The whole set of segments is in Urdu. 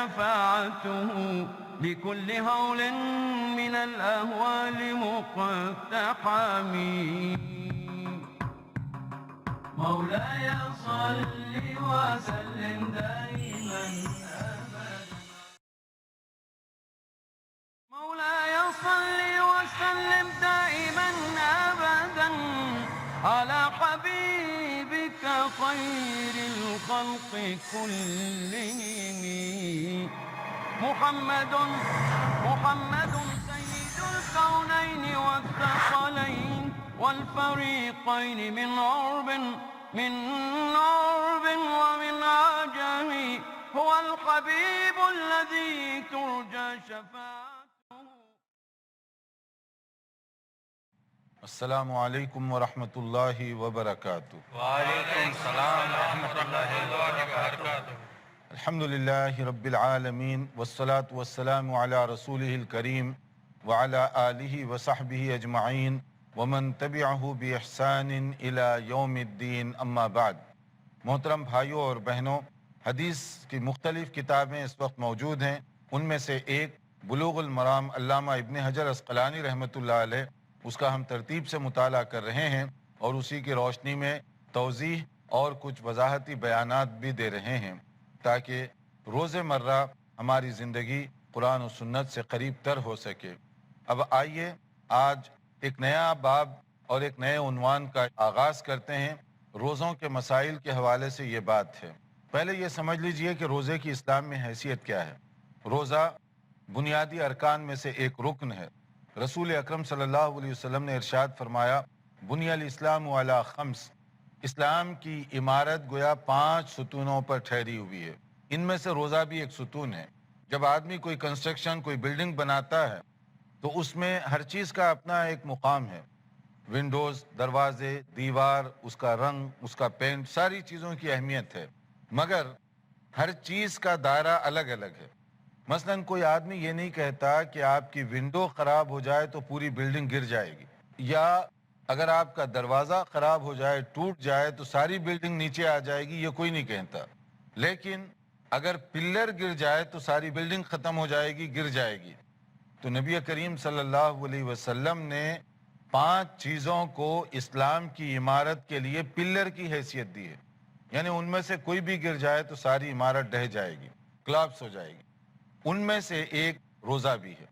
شفاعته بكل هول من الأهوال مقتحمي مولاي صل وسلم دائما مولاي صل وسلم دائما أبدا على حبيبك خير الخلق كلهم محمد سيد الكونين والثقلين والفريقين من عرب ومن عجم هو الحبيب الذي ترجى شفاعته. السلام علیکم ورحمۃ اللہ وبرکاتہ. وعلیکم السلام ورحمۃ اللہ وبرکاتہ. الحمدللہ رب العالمین والصلاة والسلام علی رسولہ الکریم وعلی آلہ وصحبہ اجمعین ومن تبعہ بإحسان الی یوم الدین. اما بعد. محترم بھائیوں اور بہنوں، حدیث کی مختلف کتابیں اس وقت موجود ہیں. ان میں سے ایک بلوغ المرام علامہ ابن حجر عسقلانی رحمۃ اللہ علیہ، اس کا ہم ترتیب سے مطالعہ کر رہے ہیں اور اسی کی روشنی میں توضیح اور کچھ وضاحتی بیانات بھی دے رہے ہیں تاکہ روز مرہ ہماری زندگی قرآن و سنت سے قریب تر ہو سکے. اب آئیے آج ایک نیا باب اور ایک نئے عنوان کا آغاز کرتے ہیں. روزوں کے مسائل کے حوالے سے یہ بات ہے. پہلے یہ سمجھ لیجئے کہ روزے کی اسلام میں حیثیت کیا ہے. روزہ بنیادی ارکان میں سے ایک رکن ہے. رسول اکرم صلی اللہ علیہ وسلم نے ارشاد فرمایا، بنی الاسلام علی خمس، اسلام کی عمارت گویا 5 ستونوں پر ٹھہری ہوئی ہے. ان میں سے روزہ بھی ایک ستون ہے. جب آدمی کوئی کنسٹرکشن، کوئی بلڈنگ بناتا ہے تو اس میں ہر چیز کا اپنا ایک مقام ہے. ونڈوز، دروازے، دیوار، اس کا رنگ، اس کا پینٹ، ساری چیزوں کی اہمیت ہے، مگر ہر چیز کا دائرہ الگ الگ ہے. مثلا کوئی آدمی یہ نہیں کہتا کہ آپ کی ونڈو خراب ہو جائے تو پوری بلڈنگ گر جائے گی، یا اگر آپ کا دروازہ خراب ہو جائے، ٹوٹ جائے تو ساری بلڈنگ نیچے آ جائے گی، یہ کوئی نہیں کہتا. لیکن اگر پلر گر جائے تو ساری بلڈنگ ختم ہو جائے گی، گر جائے گی. تو نبی کریم صلی اللہ علیہ وسلم نے 5 چیزوں کو اسلام کی عمارت کے لیے پلر کی حیثیت دی ہے. یعنی ان میں سے کوئی بھی گر جائے تو ساری عمارت ڈھہ جائے گی، کولapس ہو جائے گی. ان میں سے ایک روزہ بھی ہے.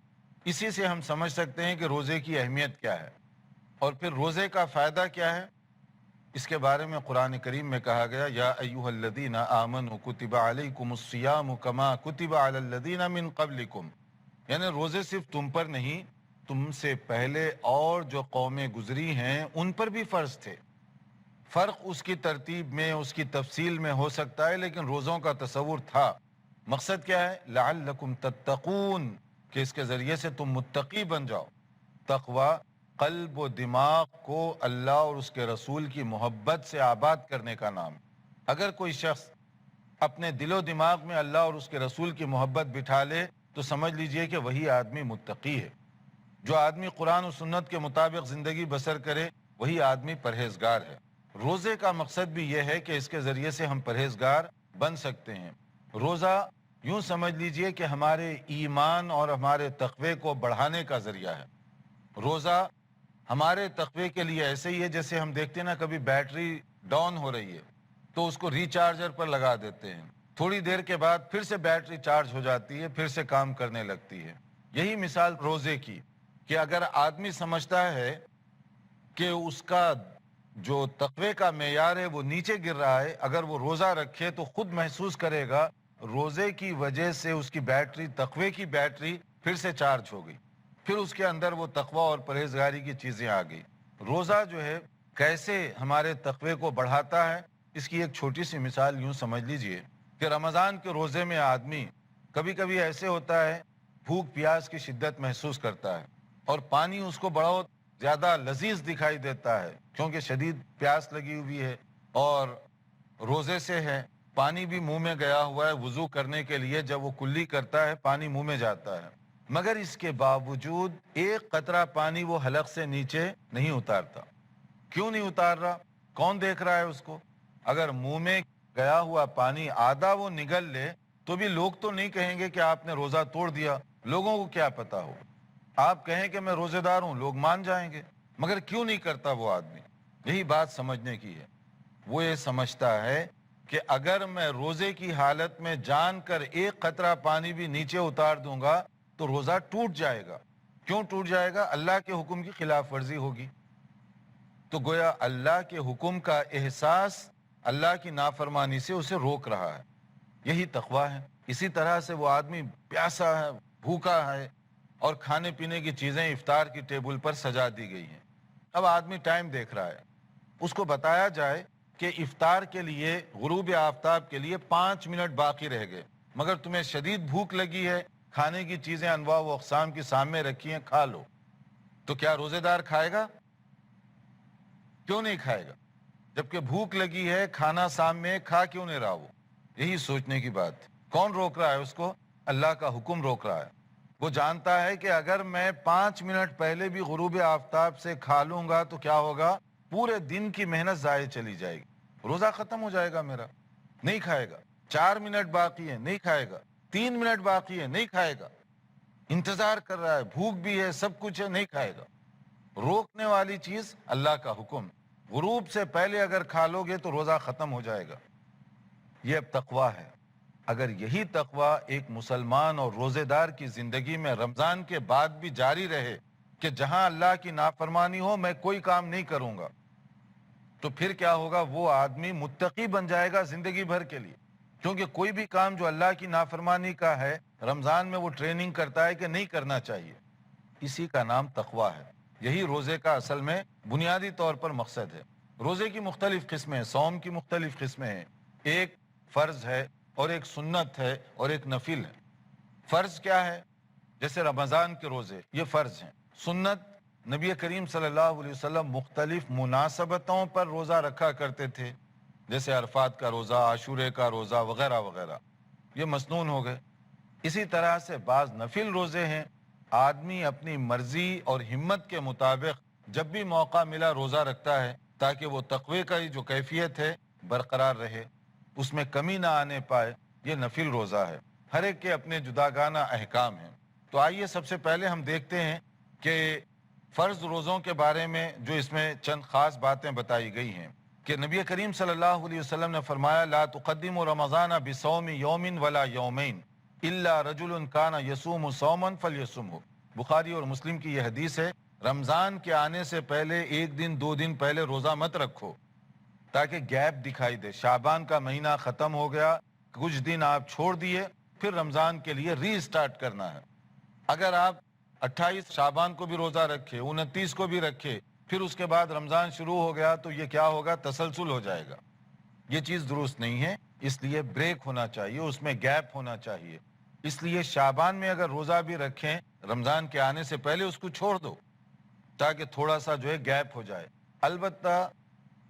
اسی سے ہم سمجھ سکتے ہیں کہ روزے کی اہمیت کیا ہے اور پھر روزے کا فائدہ کیا ہے. اس کے بارے میں قرآن کریم میں کہا گیا، یا ایھا الذین آمنوا کتب علیکم الصیام کما کتب علی الذین من قبلکم. یعنی روزے صرف تم پر نہیں، تم سے پہلے اور جو قومیں گزری ہیں ان پر بھی فرض تھے. فرق اس کی ترتیب میں، اس کی تفصیل میں ہو سکتا ہے، لیکن روزوں کا تصور تھا. مقصد کیا ہے؟ لعلکم تتقون، کہ اس کے ذریعے سے تم متقی بن جاؤ. تقوی قلب و دماغ کو اللہ اور اس کے رسول کی محبت سے آباد کرنے کا نام. اگر کوئی شخص اپنے دل و دماغ میں اللہ اور اس کے رسول کی محبت بٹھا لے تو سمجھ لیجئے کہ وہی آدمی متقی ہے. جو آدمی قرآن و سنت کے مطابق زندگی بسر کرے وہی آدمی پرہیزگار ہے. روزے کا مقصد بھی یہ ہے کہ اس کے ذریعے سے ہم پرہیزگار بن سکتے ہیں. روزہ یوں سمجھ لیجئے کہ ہمارے ایمان اور ہمارے تقوی کو بڑھانے کا ذریعہ ہے. روزہ ہمارے تقوی کے لیے ایسے ہی ہے جیسے ہم دیکھتے ہیں نا، کبھی بیٹری ڈاؤن ہو رہی ہے تو اس کو ریچارجر پر لگا دیتے ہیں، تھوڑی دیر کے بعد پھر سے بیٹری چارج ہو جاتی ہے، پھر سے کام کرنے لگتی ہے. یہی مثال روزے کی، کہ اگر آدمی سمجھتا ہے کہ اس کا جو تقوی کا معیار ہے وہ نیچے گر رہا ہے، اگر وہ روزہ رکھے تو خود محسوس کرے گا روزے کی وجہ سے اس کی بیٹری، تقوی کی بیٹری پھر سے چارج ہو گئی، پھر اس کے اندر وہ تقوی اور پرہیزگاری کی چیزیں آ گئی. روزہ جو ہے کیسے ہمارے تقوی کو بڑھاتا ہے، اس کی ایک چھوٹی سی مثال یوں سمجھ لیجئے کہ رمضان کے روزے میں آدمی کبھی کبھی ایسے ہوتا ہے بھوک پیاس کی شدت محسوس کرتا ہے اور پانی اس کو بہت زیادہ لذیذ دکھائی دیتا ہے کیونکہ شدید پیاس لگی ہوئی ہے اور روزے سے ہے. پانی بھی منہ میں گیا ہوا ہے، وضو کرنے کے لیے جب وہ کلی کرتا ہے پانی منہ میں جاتا ہے، مگر اس کے باوجود ایک قطرہ پانی وہ حلق سے نیچے نہیں اتارتا. کیوں نہیں اتار رہا؟ کون دیکھ رہا ہے اس کو؟ اگر منہ میں گیا ہوا پانی آدھا وہ نگل لے تو بھی لوگ تو نہیں کہیں گے کہ آپ نے روزہ توڑ دیا، لوگوں کو کیا پتا ہو، آپ کہیں کہ میں روزے دار ہوں، لوگ مان جائیں گے، مگر کیوں نہیں کرتا وہ آدمی؟ یہی بات سمجھنے کی ہے۔ وہ یہ سمجھتا ہے کہ اگر میں روزے کی حالت میں جان کر ایک قطرہ پانی بھی نیچے اتار دوں گا تو روزہ ٹوٹ جائے گا۔ کیوں ٹوٹ جائے گا؟ اللہ کے حکم کی خلاف ورزی ہوگی۔ تو گویا اللہ کے حکم کا احساس اللہ کی نافرمانی سے اسے روک رہا ہے۔ یہی تقویٰ ہے۔ اسی طرح سے وہ آدمی پیاسا ہے، بھوکا ہے، اور کھانے پینے کی چیزیں افطار کی ٹیبل پر سجا دی گئی ہیں۔ اب آدمی ٹائم دیکھ رہا ہے، اس کو بتایا جائے کہ افطار کے لیے، غروب آفتاب کے لیے 5 منٹ باقی رہ گئے، مگر تمہیں شدید بھوک لگی ہے، کھانے کی چیزیں انواع و اقسام کی سامنے رکھی ہیں، کھا لو، تو کیا روزے دار کھائے گا؟ کیوں نہیں کھائے گا؟ جبکہ بھوک لگی ہے، کھانا سامنے، کھا کیوں نہیں رہا وہ؟ یہی سوچنے کی بات ہے۔ کون روک رہا ہے اس کو؟ اللہ کا حکم روک رہا ہے۔ وہ جانتا ہے کہ اگر میں 5 منٹ پہلے بھی غروب آفتاب سے کھا لوں گا تو کیا ہوگا؟ پورے دن کی محنت ضائع چلی جائے گی، روزہ ختم ہو جائے گا میرا۔ نہیں کھائے گا۔ 4 منٹ باقی ہے، نہیں کھائے گا۔ 3 منٹ باقی ہے، نہیں کھائے گا۔ انتظار کر رہا ہے، بھوک بھی ہے، سب کچھ ہے، نہیں کھائے گا۔ روکنے والی چیز اللہ کا حکم۔ غروب سے پہلے اگر کھا لو گے تو روزہ ختم ہو جائے گا۔ یہ اب تقویٰ ہے۔ اگر یہی تقویٰ ایک مسلمان اور روزے دار کی زندگی میں رمضان کے بعد بھی جاری رہے کہ جہاں اللہ کی نافرمانی ہو میں کوئی کام نہیں کروں گا، تو پھر کیا ہوگا؟ وہ آدمی متقی بن جائے گا زندگی بھر کے لیے، کیونکہ کوئی بھی کام جو اللہ کی نافرمانی کا ہے رمضان میں وہ ٹریننگ کرتا ہے کہ نہیں کرنا چاہیے۔ اسی کا نام تقویٰ ہے۔ یہی روزے کا اصل میں بنیادی طور پر مقصد ہے۔ روزے کی مختلف قسمیں ہیں، صوم کی مختلف قسمیں ہیں، ایک فرض ہے اور ایک سنت ہے اور ایک نفل ہے۔ فرض کیا ہے؟ جیسے رمضان کے روزے، یہ فرض ہیں۔ سنت، نبی کریم صلی اللہ علیہ وسلم مختلف مناسبتوں پر روزہ رکھا کرتے تھے، جیسے عرفات کا روزہ، عاشورے کا روزہ وغیرہ وغیرہ، یہ مسنون ہو گئے۔ اسی طرح سے بعض نفل روزے ہیں، آدمی اپنی مرضی اور ہمت کے مطابق جب بھی موقع ملا روزہ رکھتا ہے تاکہ وہ تقوی کا جو کیفیت ہے برقرار رہے، اس میں کمی نہ آنے پائے۔ یہ نفل روزہ ہے۔ ہر ایک کے اپنے جداگانہ احکام ہیں۔ تو آئیے سب سے پہلے ہم دیکھتے ہیں کہ فرض روزوں کے بارے میں جو اس میں چند خاص باتیں بتائی گئی ہیں کہ نبی کریم صلی اللہ علیہ وسلم نے فرمایا لا تقدموا رمضان بصوم یوم ولا یومین الا رجل کان یصوم صوما فلیصمہ۔ بخاری اور مسلم کی یہ حدیث ہے، رمضان کے آنے سے پہلے 1 دن 2 دن پہلے روزہ مت رکھو تاکہ گیپ دکھائی دے۔ شعبان کا مہینہ ختم ہو گیا، کچھ دن آپ چھوڑ دیے، پھر رمضان کے لیے ری سٹارٹ کرنا ہے۔ اگر آپ 28 شعبان کو بھی روزہ رکھے، 29 کو بھی رکھے، پھر اس کے بعد رمضان شروع ہو گیا تو یہ کیا ہوگا؟ تسلسل ہو جائے گا۔ یہ چیز درست نہیں ہے، اس لیے بریک ہونا چاہیے، اس میں گیپ ہونا چاہیے۔ اس لیے شعبان میں اگر روزہ بھی رکھیں رمضان کے آنے سے پہلے اس کو چھوڑ دو تاکہ تھوڑا سا جو ہے گیپ ہو جائے۔ البتہ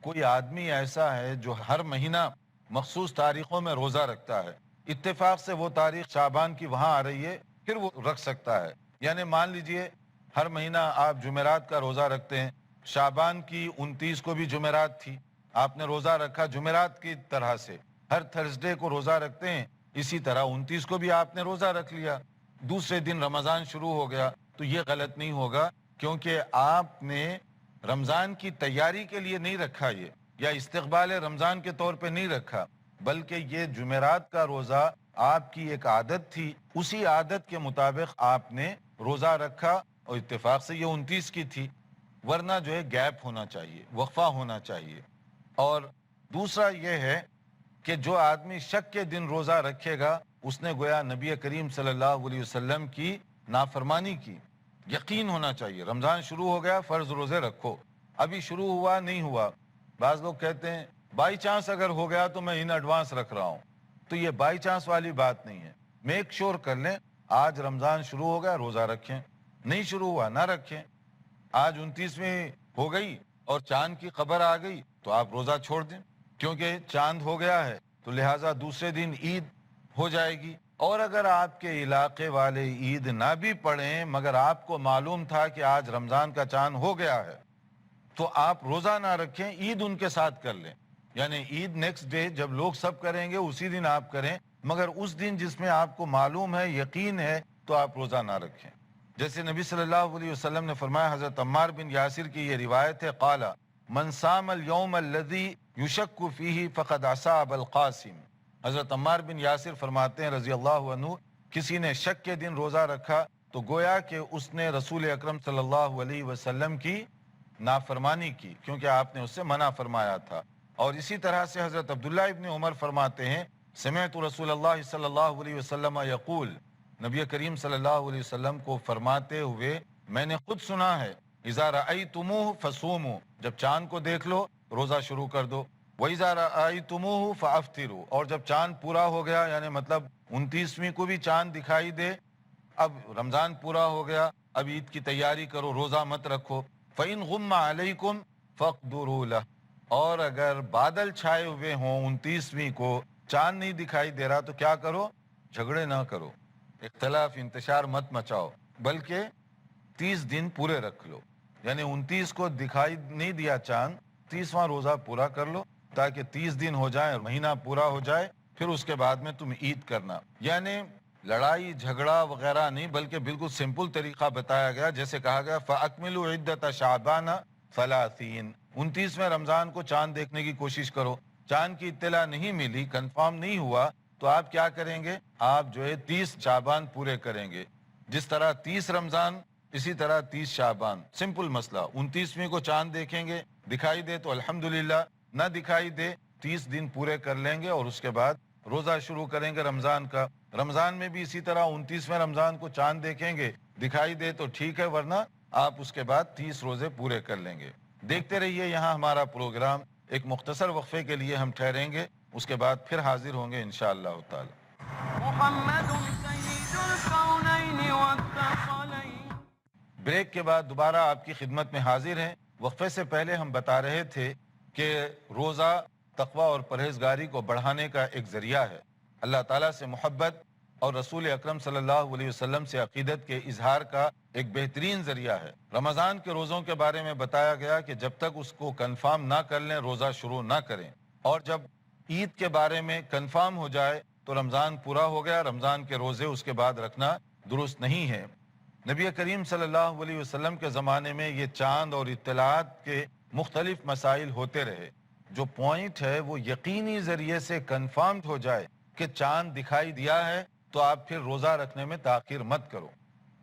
کوئی آدمی ایسا ہے جو ہر مہینہ مخصوص تاریخوں میں روزہ رکھتا ہے، اتفاق سے وہ تاریخ شعبان کی وہاں آ رہی ہے، پھر وہ رکھ سکتا ہے۔ یعنی مان لیجئے ہر مہینہ آپ جمعرات کا روزہ رکھتے ہیں، شعبان کی 29 کو بھی جمعرات تھی، آپ نے روزہ رکھا جمعرات کی طرح سے، ہر تھرسڈے کو روزہ رکھتے ہیں، اسی طرح 29 کو بھی آپ نے روزہ رکھ لیا، دوسرے دن رمضان شروع ہو گیا، تو یہ غلط نہیں ہوگا، کیونکہ آپ نے رمضان کی تیاری کے لیے نہیں رکھا یہ، یا استقبال رمضان کے طور پہ نہیں رکھا، بلکہ یہ جمعرات کا روزہ آپ کی ایک عادت تھی، اسی عادت کے مطابق آپ نے روزہ رکھا اور اتفاق سے یہ 29 کی تھی، ورنہ جو ہے گیپ ہونا چاہیے، وقفہ ہونا چاہیے۔ اور دوسرا یہ ہے کہ جو آدمی شک کے دن روزہ رکھے گا اس نے گویا نبی کریم صلی اللہ علیہ وسلم کی نافرمانی کی۔ یقین ہونا چاہیے رمضان شروع ہو گیا، فرض روزے رکھو، ابھی شروع ہوا نہیں ہوا، بعض لوگ کہتے ہیں بائی چانس اگر ہو گیا تو میں ان ایڈوانس رکھ رہا ہوں، تو یہ بائی چانس والی بات نہیں ہے۔ میک شور کر لیں آج رمضان شروع ہو گیا روزہ رکھیں، نہیں شروع ہوا نہ رکھیں۔ آج 29ویں ہو گئی اور چاند کی خبر آ گئی تو آپ روزہ چھوڑ دیں، کیونکہ چاند ہو گیا ہے تو لہٰذا دوسرے دن عید ہو جائے گی۔ اور اگر آپ کے علاقے والے عید نہ بھی پڑھیں مگر آپ کو معلوم تھا کہ آج رمضان کا چاند ہو گیا ہے تو آپ روزہ نہ رکھیں، عید ان کے ساتھ کر لیں، یعنی عید نیکسٹ ڈے جب لوگ سب کریں گے اسی دن آپ کریں، مگر اس دن جس میں آپ کو معلوم ہے، یقین ہے، تو آپ روزہ نہ رکھیں۔ جیسے نبی صلی اللہ علیہ وسلم نے فرمایا، حضرت عمار بن یاسر کی یہ روایت ہے، قال من صام اليوم الذي يشك فيه فقد عصى ابا القاسم۔ حضرت عمار بن یاسر فرماتے ہیں رضی اللہ عنہ، کسی نے شک کے دن روزہ رکھا تو گویا کہ اس نے رسول اکرم صلی اللہ علیہ وسلم کی نافرمانی کی، کیونکہ آپ نے اس سے منع فرمایا تھا۔ اور اسی طرح سے حضرت عبداللہ ابن عمر فرماتے ہیں، سمعت رسول اللہ صلی اللہ علیہ وسلم یقول، نبی کریم صلی اللہ علیہ وسلم کو فرماتے ہوئے میں نے خود سنا ہے، اذا رأیتموہ فصوموا، جب چاند کو دیکھ لو روزہ شروع کر دو، وَإِذَا رَأَيْتُمُوهُ فَأَفْطِرُوا، اور جب چاند پورا ہو گیا، یعنی مطلب 29ویں کو بھی چاند دکھائی دے، اب رمضان پورا ہو گیا، اب عید کی تیاری کرو، روزہ مت رکھو۔ فَإِنْ غُمَّ عَلَيْكُمْ فَاقْدُرُوا لَهُ، اور اگر بادل چھائے ہوئے ہوں 29ویں کو، چاند نہیں دکھائی دے رہا، تو کیا کرو؟ جھگڑے نہ کرو، اختلاف انتشار مت مچاؤ، بلکہ 30 دن پورے رکھ لو، یعنی 29 کو دکھائی نہیں دیا چاند، 30واں روزہ پورا کر لو تاکہ 30 دن ہو جائیں، مہینہ پورا ہو جائے، پھر اس کے بعد میں تم عید کرنا۔ یعنی لڑائی جھگڑا وغیرہ نہیں، بلکہ بالکل سمپل طریقہ بتایا گیا، جیسے کہا گیا فَأَكْمِلُوا عِدَّةَ شَعْبَانَ 30، 29ویں رمضان کو چاند دیکھنے کی کوشش کرو، چاند کی اطلاع نہیں ملی، کنفرم نہیں ہوا، تو آپ کیا کریں گے؟ آپ جو ہے 30 شعبان پورے کریں گے، جس طرح 30 رمضان اسی طرح 30 شعبان، سمپل مسئلہ۔ 29ویں کو چاند دیکھیں گے، دکھائی دے تو الحمدللہ، نہ دکھائی دے 30 دن پورے کر لیں گے، اور اس کے بعد روزہ شروع کریں گے رمضان کا۔ رمضان میں بھی اسی طرح 29ویں رمضان کو چاند دیکھیں گے، دکھائی دے تو ٹھیک ہے، ورنہ آپ اس کے بعد 30 روزے پورے کر لیں گے۔ دیکھتے رہیے یہاں ہمارا پروگرام، ایک مختصر وقفے کے لیے ہم ٹھہریں گے، اس کے بعد پھر حاضر ہوں گے انشاءاللہ تعالی۔ محمد سید الکونین والثقلین۔ بریک کے بعد دوبارہ آپ کی خدمت میں حاضر ہیں۔ وقفے سے پہلے ہم بتا رہے تھے کہ روزہ تقوی اور پرہیزگاری کو بڑھانے کا ایک ذریعہ ہے، اللہ تعالیٰ سے محبت اور رسول اکرم صلی اللہ علیہ وسلم سے عقیدت کے اظہار کا ایک بہترین ذریعہ ہے۔ رمضان کے روزوں کے بارے میں بتایا گیا کہ جب تک اس کو کنفرم نہ کر لیں روزہ شروع نہ کریں، اور جب عید کے بارے میں کنفرم ہو جائے تو رمضان پورا ہو گیا، رمضان کے روزے اس کے بعد رکھنا درست نہیں ہے۔ نبی کریم صلی اللہ علیہ وسلم کے زمانے میں یہ چاند اور اطلاعات کے مختلف مسائل ہوتے رہے۔ جو پوائنٹ ہے وہ یقینی ذریعے سے کنفرمڈ ہو جائے کہ چاند دکھائی دیا ہے تو آپ پھر روزہ رکھنے میں تاخیر مت کرو،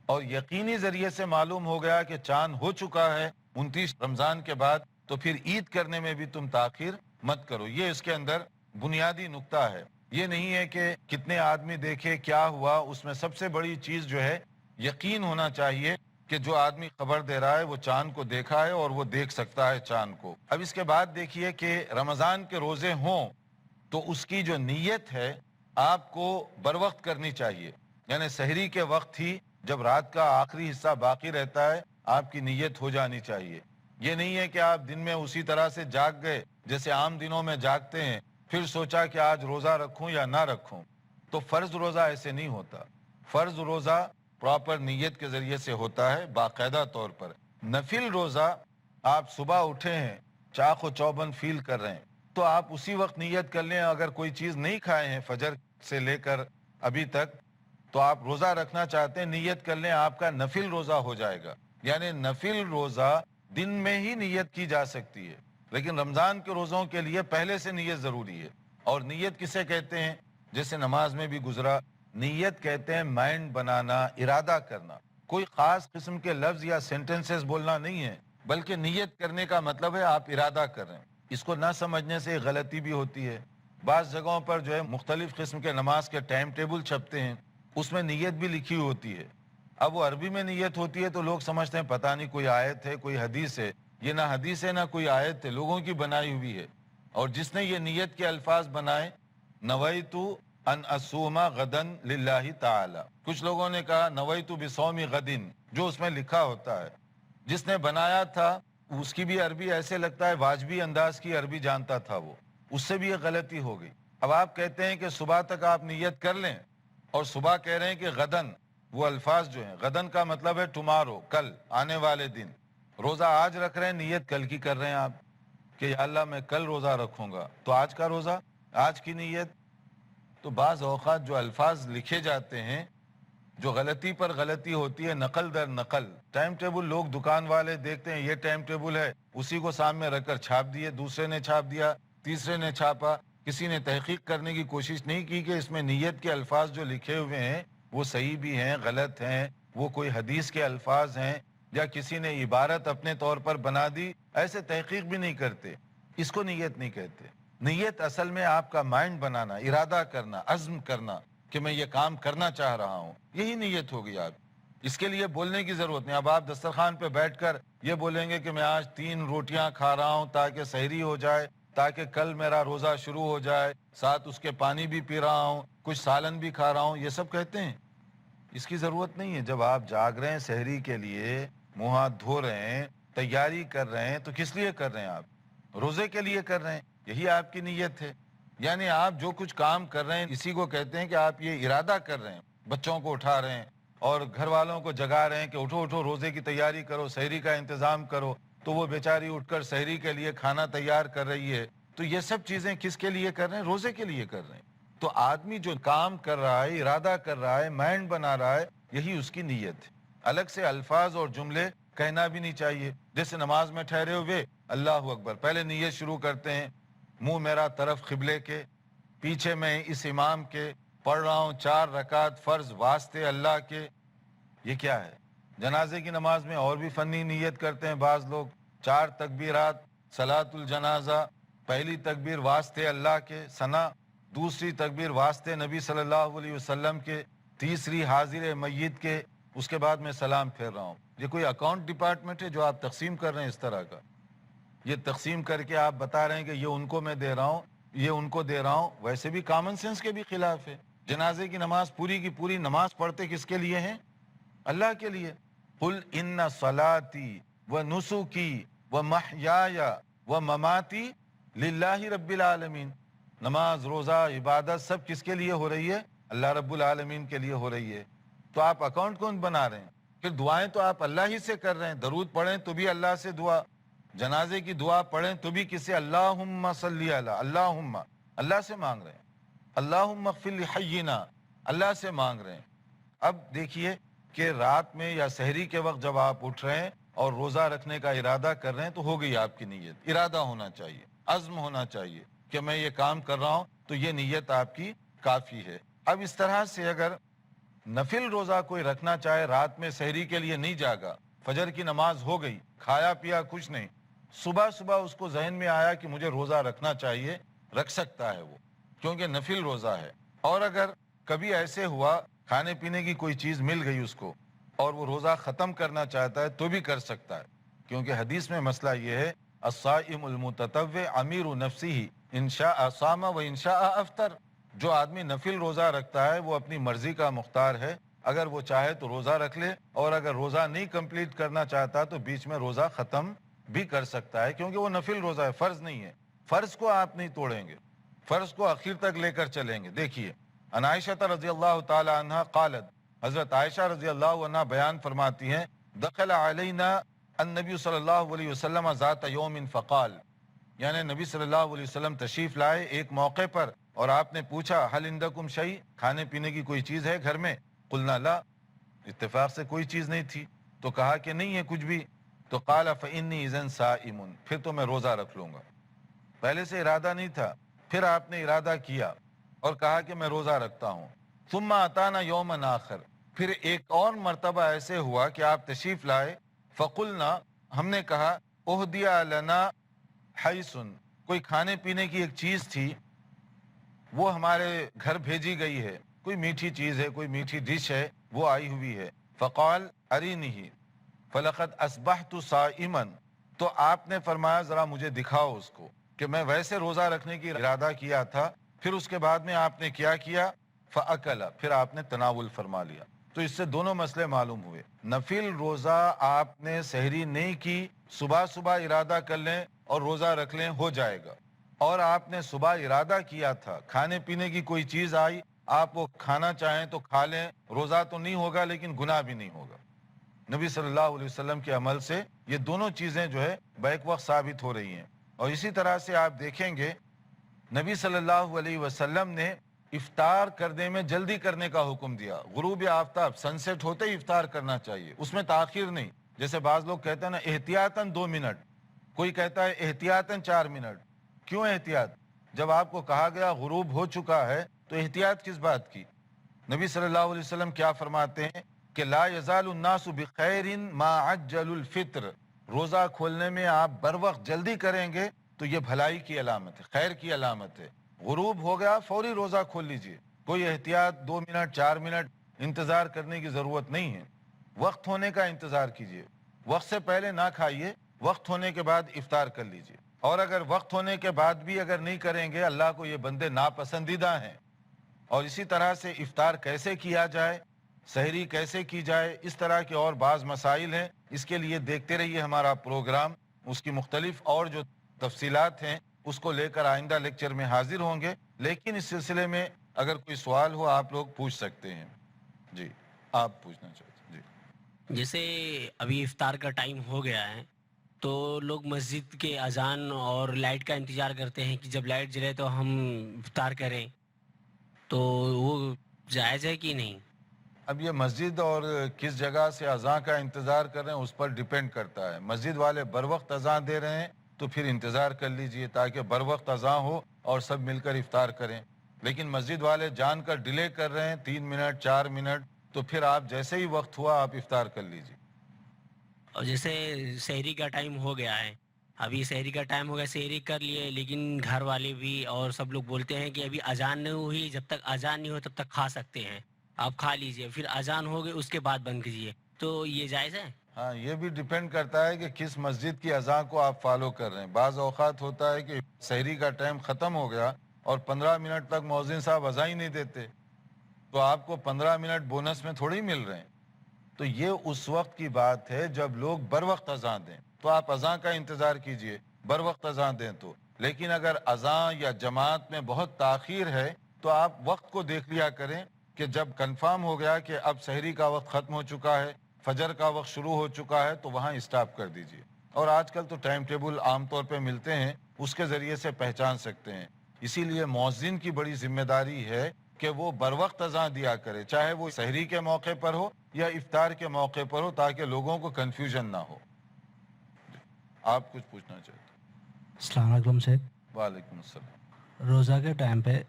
اور یقینی ذریعے سے معلوم ہو گیا کہ چاند ہو چکا ہے 29 رمضان کے بعد، تو پھر عید کرنے میں بھی تم تاخیر مت کرو۔ یہ اس کے اندر بنیادی نقطہ ہے۔ یہ نہیں ہے کہ کتنے آدمی دیکھے کیا ہوا، اس میں سب سے بڑی چیز جو ہے یقین ہونا چاہیے کہ جو آدمی خبر دے رہا ہے وہ چاند کو دیکھا ہے اور وہ دیکھ سکتا ہے چاند کو۔ اب اس کے بعد دیکھیے کہ رمضان کے روزے ہوں تو اس کی جو نیت ہے آپ کو بر وقت کرنی چاہیے، یعنی سحری کے وقت ہی، جب رات کا آخری حصہ باقی رہتا ہے، آپ کی نیت ہو جانی چاہیے۔ یہ نہیں ہے کہ آپ دن میں اسی طرح سے جاگ گئے جیسے عام دنوں میں جاگتے ہیں، پھر سوچا کہ آج روزہ رکھوں یا نہ رکھوں۔ تو فرض روزہ ایسے نہیں ہوتا، فرض روزہ پراپر نیت کے ذریعے سے ہوتا ہے باقاعدہ طور پر۔ نفل روزہ آپ صبح اٹھے ہیں، چاق و چوبند فیل کر رہے ہیں، تو آپ اسی وقت نیت کر لیں، اگر کوئی چیز نہیں کھائے ہیں فجر سے لے کر ابھی تک، تو آپ روزہ رکھنا چاہتے ہیں، نیت کر لیں، آپ کا نفل روزہ ہو جائے گا۔ یعنی نفل روزہ دن میں ہی نیت کی جا سکتی ہے، لیکن رمضان کے روزوں کے لیے پہلے سے نیت ضروری ہے۔ اور نیت کسے کہتے ہیں؟ جیسے نماز میں بھی گزرا، نیت کہتے ہیں مائنڈ بنانا، ارادہ کرنا۔ کوئی خاص قسم کے لفظ یا سینٹنسز بولنا نہیں ہے، بلکہ نیت کرنے کا مطلب ہے آپ ارادہ کر رہے ہیں۔ اس کو نہ سمجھنے سے غلطی بھی ہوتی ہے۔ بعض جگہوں پر جو ہے مختلف قسم کے نماز کے ٹائم ٹیبل چھپتے ہیں، اس میں نیت بھی لکھی ہوتی ہے۔ اب وہ عربی میں نیت ہوتی ہے تو لوگ سمجھتے ہیں پتہ نہیں کوئی آیت ہے، کوئی حدیث ہے۔ یہ نہ حدیث ہے نہ کوئی آیت ہے، لوگوں کی بنائی ہوئی ہے۔ اور جس نے یہ نیت کے الفاظ بنائے، نویت ان اصوم غدن للہ تعالی، کچھ لوگوں نے کہا نویت بصوم غدن، جو اس میں لکھا ہوتا ہے۔ جس نے بنایا تھا اس کی بھی عربی ایسے لگتا ہے واجبی انداز کی عربی جانتا تھا وہ، اس سے بھی یہ غلطی ہو گئی۔ اب آپ کہتے ہیں کہ صبح تک آپ نیت کر لیں، اور صبح کہہ رہے ہیں کہ غدن، وہ الفاظ جو ہیں غدن کا مطلب ہے ٹمارو، کل، آنے والے دن۔ روزہ آج رکھ رہے ہیں، نیت کل کی کر رہے ہیں آپ کہ یا اللہ میں کل روزہ رکھوں گا، تو آج کا روزہ، آج کی نیت تو بعض اوقات جو الفاظ لکھے جاتے ہیں جو غلطی پر غلطی ہوتی ہے نقل در نقل، ٹائم ٹیبل لوگ دکان والے دیکھتے ہیں یہ ٹائم ٹیبل ہے، اسی کو سامنے رکھ کر چھاپ دیے، دوسرے نے چھاپ دیا، تیسرے نے چھاپا، کسی نے تحقیق کرنے کی کوشش نہیں کی کہ اس میں نیت کے الفاظ جو لکھے ہوئے ہیں وہ صحیح بھی ہیں غلط ہیں، وہ کوئی حدیث کے الفاظ ہیں یا کسی نے عبارت اپنے طور پر بنا دی، ایسے تحقیق بھی نہیں کرتے، اس کو نیت نہیں کہتے۔ نیت اصل میں آپ کا مائنڈ بنانا، ارادہ کرنا، عزم کرنا کہ میں یہ کام کرنا چاہ رہا ہوں، یہی نیت ہوگی آپ۔ اس کے لیے بولنے کی ضرورت نہیں۔ اب آپ دسترخوان پہ بیٹھ کر یہ بولیں گے کہ میں آج 3 روٹیاں کھا رہا ہوں تاکہ سحری ہو جائے، تاکہ کل میرا روزہ شروع ہو جائے، ساتھ اس کے پانی بھی پی رہا ہوں، کچھ سالن بھی کھا رہا ہوں، یہ سب کہتے ہیں۔ اس کی ضرورت نہیں ہے۔ جب آپ جاگ رہے ہیں سحری کے لیے، منہ ہاتھ دھو رہے ہیں، تیاری کر رہے ہیں، تو کس لیے کر رہے ہیں آپ؟ روزے کے لیے کر رہے ہیں، یہی آپ کی نیت ہے۔ یعنی آپ جو کچھ کام کر رہے ہیں اسی کو کہتے ہیں کہ آپ یہ ارادہ کر رہے ہیں۔ بچوں کو اٹھا رہے ہیں اور گھر والوں کو جگا رہے ہیں کہ اٹھو اٹھو، روزے کی تیاری کرو، سحری کا انتظام کرو، تو وہ بیچاری اٹھ کر سحری کے لیے کھانا تیار کر رہی ہے۔ تو یہ سب چیزیں کس کے لیے کر رہے ہیں؟ روزے کے لیے کر رہے ہیں۔ تو آدمی جو کام کر رہا ہے، ارادہ کر رہا ہے، مائنڈ بنا رہا ہے، یہی اس کی نیت ہے۔ الگ سے الفاظ اور جملے کہنا بھی نہیں چاہیے۔ جیسے نماز میں ٹھہرے ہوئے اللہ اکبر، پہلے نیت شروع کرتے ہیں، منہ میرا طرف قبلے کے، پیچھے میں اس امام کے پڑھ رہا ہوں 4 رکعت فرض واسطے اللہ کے۔ یہ کیا ہے؟ جنازے کی نماز میں اور بھی فنی نیت کرتے ہیں بعض لوگ، 4 تکبیرات، صلاۃ الجنازہ، پہلی تکبیر واسطے اللہ کے ثنا، دوسری تکبیر واسطے نبی صلی اللہ علیہ وسلم کے، تیسری حاضر میت کے، اس کے بعد میں سلام پھیر رہا ہوں۔ یہ کوئی اکاؤنٹ ڈپارٹمنٹ ہے جو آپ تقسیم کر رہے ہیں اس طرح کا؟ یہ تقسیم کر کے آپ بتا رہے ہیں کہ یہ ان کو میں دے رہا ہوں، یہ ان کو دے رہا ہوں، ویسے بھی کامن سینس کے بھی خلاف ہے۔ جنازے کی نماز پوری کی پوری نماز پڑھتے کس کے لیے ہیں؟ اللہ کے لیے۔ قل ان صلاتی و نسکی و محیای و مماتی للہ رب العالمین۔ نماز، روزہ، عبادت سب کس کے لیے ہو رہی ہے؟ اللہ رب العالمین کے لیے ہو رہی ہے۔ تو آپ اکاؤنٹ کون بنا رہے ہیں؟ پھر دعائیں تو آپ اللہ ہی سے کر رہے ہیں، درود پڑھیں تو بھی اللہ سے دعا، جنازے کی دعا پڑھیں تو بھی کس سے؟ اللہم صلی علی، اللہم، اللہ سے مانگ رہے ہیں۔ اللہم اغفر لحینا، اللہ سے مانگ رہے ہیں۔ اب دیکھیے کہ رات میں یا سحری کے وقت جب آپ اٹھ رہے ہیں اور روزہ رکھنے کا ارادہ کر رہے ہیں تو ہو گئی آپ کی نیت۔ ارادہ ہونا چاہیے، عزم ہونا چاہیے کہ میں یہ کام کر رہا ہوں، تو یہ نیت آپ کی کافی ہے۔ اب اس طرح سے اگر نفل روزہ کوئی رکھنا چاہے، رات میں سحری کے لیے نہیں جاگا، فجر کی نماز ہو گئی، کھایا پیا کچھ نہیں، صبح صبح اس کو ذہن میں آیا کہ مجھے روزہ رکھنا چاہیے، رکھ سکتا ہے وہ، کیونکہ نفل روزہ ہے۔ اور اگر کبھی ایسے ہوا کھانے پینے کی کوئی چیز مل گئی اس کو اور وہ روزہ ختم کرنا چاہتا ہے تو بھی کر سکتا ہے، کیونکہ حدیث میں مسئلہ یہ ہے الصائم المتطوع امیر نفسہ ان شاء صام و ان شاء افطر۔ جو آدمی نفل روزہ رکھتا ہے وہ اپنی مرضی کا مختار ہے، اگر وہ چاہے تو روزہ رکھ لے، اور اگر روزہ نہیں کمپلیٹ کرنا چاہتا تو بیچ میں روزہ ختم بھی کر سکتا ہے، کیونکہ وہ نفل روزہ ہے، فرض نہیں ہے۔ فرض کو آپ نہیں توڑیں گے، فرض کو آخر تک لے کر چلیں گے۔ دیکھیے عن عائشہ رضی اللہ تعالی عنہ قالت، حضرت عائشہ رضی اللہ عنہ بیان فرماتی ہیں، دخل علینا النبی صلی اللہ علیہ وسلم ذات یوم فقال، یعنی نبی صلی اللہ علیہ وسلم تشریف لائے ایک موقع پر اور آپ نے پوچھا حل عندکم شیء، کھانے پینے کی کوئی چیز ہے گھر میں؟ قلنا لا، اتفاق سے کوئی چیز نہیں تھی، تو کہا کہ نہیں ہے کچھ بھی، تو قال فإنی اذن صائم، پھر تو میں روزہ رکھ لوں گا۔ پہلے سے ارادہ نہیں تھا، پھر آپ نے ارادہ کیا اور کہا کہ میں روزہ رکھتا ہوں۔ ثم اتانا یوم آخر، پھر ایک اور مرتبہ ایسے ہوا کہ آپ تشریف لائے، فقلنا، ہم نے کہا، اہدی لنا حیث، کوئی کھانے پینے کی ایک چیز تھی وہ ہمارے گھر بھیجی گئی ہے، کوئی میٹھی چیز ہے، کوئی میٹھی ڈش ہے، وہ آئی ہوئی ہے۔ فقال ارینی فلقد اصبحت صائما، تو آپ نے فرمایا ذرا مجھے دکھاؤ اس کو، کہ میں ویسے روزہ رکھنے کی ارادہ کیا تھا، پھر اس کے بعد میں آپ نے کیا کیا؟ فاکل، پھر آپ نے تناول فرما لیا۔ تو اس سے دونوں مسئلے معلوم ہوئے۔ نفل روزہ آپ نے سحری نہیں کی، صبح صبح ارادہ کر لیں اور روزہ رکھ لیں، ہو جائے گا۔ اور آپ نے صبح ارادہ کیا تھا، کھانے پینے کی کوئی چیز آئی، آپ وہ کھانا چاہیں تو کھا لیں، روزہ تو نہیں ہوگا لیکن گناہ بھی نہیں ہوگا۔ نبی صلی اللہ علیہ وسلم کے عمل سے یہ دونوں چیزیں جو ہے بیک وقت ثابت ہو رہی ہیں۔ اور اسی طرح سے آپ دیکھیں گے نبی صلی اللہ علیہ وسلم نے افطار کرنے میں جلدی کرنے کا حکم دیا. غروب آفتاب سن سیٹ ہوتے ہی افطار کرنا چاہیے, اس میں تاخیر نہیں. جیسے بعض لوگ کہتے ہیں نا احتیاطاً 2 منٹ, کوئی کہتا ہے احتیاطاً 4 منٹ. کیوں احتیاط؟ جب آپ کو کہا گیا غروب ہو چکا ہے تو احتیاط کس بات کی؟ نبی صلی اللہ علیہ وسلم کیا فرماتے ہیں کہ لا یزال الناس بخیر ما عجل الفطر, روزہ کھولنے میں آپ بر وقت جلدی کریں گے تو یہ بھلائی کی علامت ہے, خیر کی علامت ہے. غروب ہو گیا فوری روزہ کھول لیجئے, کوئی احتیاط 2 منٹ 4 منٹ انتظار کرنے کی ضرورت نہیں ہے. وقت ہونے کا انتظار کیجئے, وقت سے پہلے نہ کھائیے, وقت ہونے کے بعد افطار کر لیجئے. اور اگر وقت ہونے کے بعد بھی اگر نہیں کریں گے, اللہ کو یہ بندے ناپسندیدہ ہیں. اور اسی طرح سے افطار کیسے کیا جائے, سحری کیسے کی جائے, اس طرح کے اور بعض مسائل ہیں. اس کے لیے دیکھتے رہیے ہمارا پروگرام, اس کی مختلف اور جو تفصیلات ہیں اس کو لے کر آئندہ لیکچر میں حاضر ہوں گے. لیکن اس سلسلے میں اگر کوئی سوال ہو آپ لوگ پوچھ سکتے ہیں. جی آپ پوچھنا چاہتے ہیں. جی جیسے ابھی افطار کا ٹائم ہو گیا ہے تو لوگ مسجد کے اذان اور لائٹ کا انتظار کرتے ہیں کہ جب لائٹ جلے تو ہم افطار کریں, تو وہ جائز ہے کہ نہیں؟ اب یہ مسجد اور کس جگہ سے اذان کا انتظار کر رہے ہیں اس پر ڈیپینڈ کرتا ہے. مسجد والے بر وقت اذان دے رہے ہیں تو پھر انتظار کر لیجئے تاکہ بر وقت اذان ہو اور سب مل کر افطار کریں. لیکن مسجد والے جان کر ڈیلے کر رہے ہیں 3 منٹ 4 منٹ, تو پھر آپ جیسے ہی وقت ہوا آپ افطار کر لیجئے. اور جیسے سحری کا ٹائم ہو گیا ہے, ابھی سحری کا ٹائم ہو گیا, سحری کر لیے, لیکن گھر والے بھی اور سب لوگ بولتے ہیں کہ ابھی اذان نہیں ہوئی, جب تک اذان نہیں ہو تب تک کھا سکتے ہیں, آپ کھا لیجئے, پھر اذان ہو گئی اس کے بعد بند کیجئے, تو یہ جائز ہے؟ ہاں, یہ بھی ڈیپینڈ کرتا ہے کہ کس مسجد کی اذان کو آپ فالو کر رہے ہیں. بعض اوقات ہوتا ہے کہ سحری کا ٹائم ختم ہو گیا اور 15 منٹ تک مؤذن صاحب اذان ہی نہیں دیتے, تو آپ کو 15 منٹ بونس میں تھوڑی مل رہے ہیں. تو یہ اس وقت کی بات ہے جب لوگ بر وقت اذان دیں تو آپ اذان کا انتظار کیجئے, بر وقت اذان دیں تو. لیکن اگر اذان یا جماعت میں بہت تاخیر ہے تو آپ وقت کو دیکھ لیا کریں کہ جب کنفرم ہو گیا کہ اب سحری کا وقت ختم ہو چکا ہے, فجر کا وقت شروع ہو چکا ہے, تو وہاں اسٹاپ کر دیجئے. اور آج کل تو ٹائم ٹیبل عام طور پہ ملتے ہیں, اس کے ذریعے سے پہچان سکتے ہیں. اسی لیے مؤذن کی بڑی ذمہ داری ہے کہ وہ بر وقت اذان دیا کرے, چاہے وہ سحری کے موقع پر ہو یا افطار کے موقع پر ہو, تاکہ لوگوں کو کنفیوژن نہ ہو. آپ کچھ پوچھنا چاہتے ہیں؟ السلام علیکم صاحب. وعلیکم السلام. روزہ کے ٹائم پہ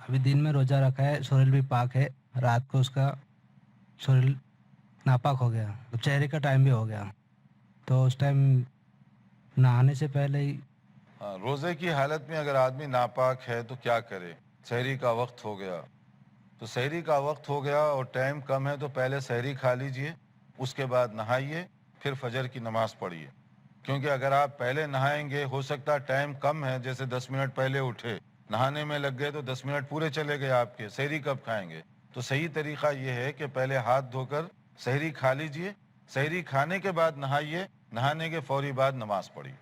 ابھی دن میں روزہ رکھا ہے, سورل بھی پاک ہے, رات کو اس کا سورل ناپاک ہو گیا, تو چہرے کا ٹائم بھی ہو گیا, تو اس ٹائم نہانے سے پہلے ہی روزے کی حالت میں اگر آدمی ناپاک ہے تو کیا کرے؟ سحری کا وقت ہو گیا, تو سحری کا وقت ہو گیا اور ٹائم کم ہے تو پہلے سحری کھا لیجئے, اس کے بعد نہائیے, پھر فجر کی نماز پڑھیے. کیونکہ اگر آپ پہلے نہائیں گے, ہو سکتا ہے ٹائم کم ہے, جیسے 10 منٹ پہلے اٹھے, نہانے میں لگ گئے تو 10 منٹ پورے چلے گئے آپ کے, سحری کب کھائیں گے؟ تو صحیح طریقہ یہ ہے کہ پہلے ہاتھ دھو کر سحری کھا لیجئے, سحری کھانے کے بعد نہائیے, نہانے کے فوری بعد نماز پڑھیے.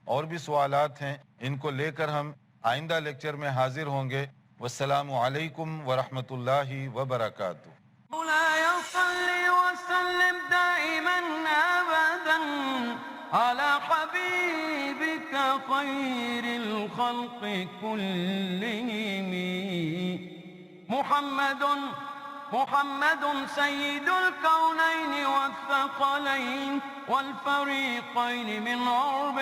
اور بھی سوالات ہیں, ان کو لے کر ہم آئندہ لیکچر میں حاضر ہوں گے. والسلام علیکم ورحمۃ اللہ وبرکاتہ. مولاي صل وسلم دائما ابدا على حبيبك خير الخلق كلهم محمد سيد الكونين والثقلين والفريقين من عرب